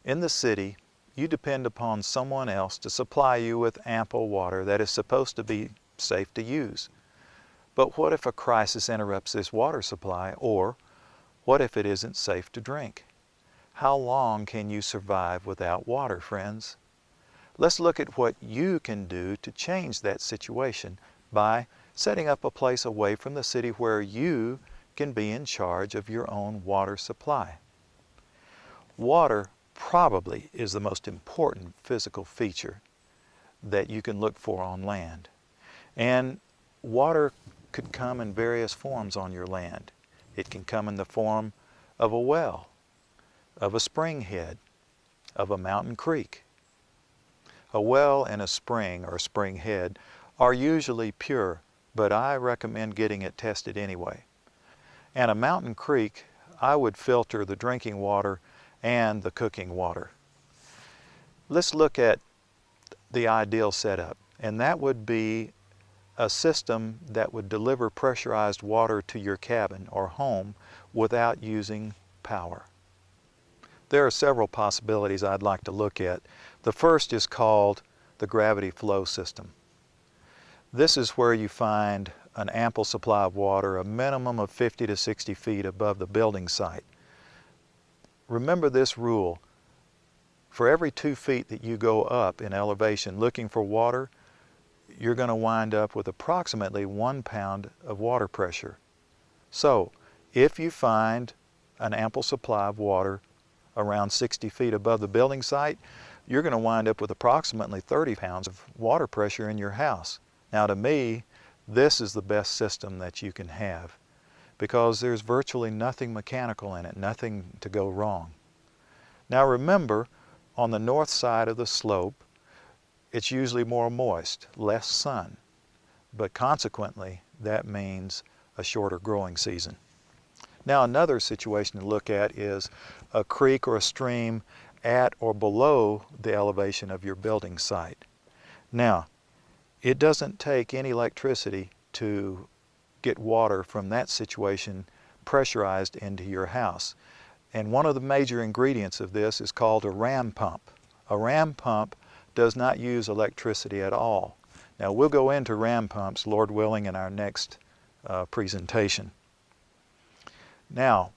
In the city, you depend upon someone else to supply you with ample water that is supposed to be safe to use. But what if a crisis interrupts this water supply, or what if it isn't safe to drink? How long can you survive without water, friends? Let's look at what you can do to change that situation by setting up a place away from the city where you can be in charge of your own water supply. Water probably is the most important physical feature that you can look for on land. And water could come in various forms on your land. It can come in the form of a well, of a spring head, of a mountain creek. A well and a spring or spring head are usually pure, but I recommend getting it tested anyway. And a mountain creek, I would filter the drinking water and the cooking water. Let's look at the ideal setup, and that would be a system that would deliver pressurized water to your cabin or home without using power. There are several possibilities I'd like to look at. The first is called the gravity flow system. This is where you find an ample supply of water, a minimum of 50 to 60 feet above the building site. Remember this rule: for every 2 feet that you go up in elevation looking for water, you're going to wind up with approximately 1 pound of water pressure. So, if you find an ample supply of water around 60 feet above the building site, you're going to wind up with approximately 30 pounds of water pressure in your house. Now, to me, this is the best system that you can have, because there's virtually nothing mechanical in it, nothing to go wrong. Now remember, on the north side of the slope, it's usually more moist, less sun, but consequently that means a shorter growing season. Now another situation to look at is a creek or a stream at or below the elevation of your building site. Now, it doesn't take any electricity to get water from that situation pressurized into your house. And one of the major ingredients of this is called a ram pump. A ram pump does not use electricity at all. Now we'll go into ram pumps, Lord willing, in our next presentation. Now,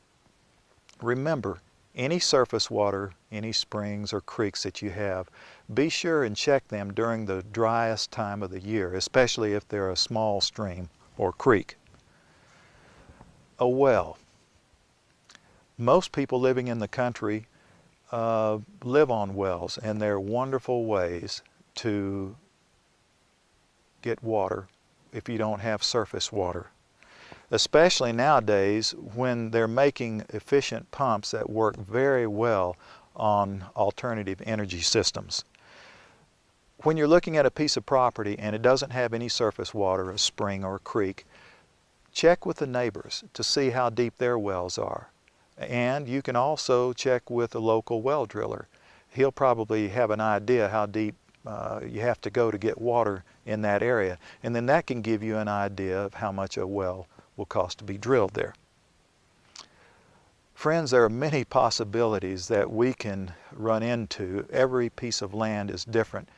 remember, any surface water, any springs or creeks that you have, be sure and check them during the driest time of the year, especially if they're a small stream or creek. A well. Most people living in the country live on wells, and they're wonderful ways to get water if you don't have surface water. Especially nowadays when they're making efficient pumps that work very well on alternative energy systems. When you're looking at a piece of property and it doesn't have any surface water, a spring or a creek, check with the neighbors to see how deep their wells are. And you can also check with a local well driller. He'll probably have an idea how deep you have to go to get water in that area. And then that can give you an idea of how much a well will cost to be drilled there. Friends, there are many possibilities that we can run into. Every piece of land is different.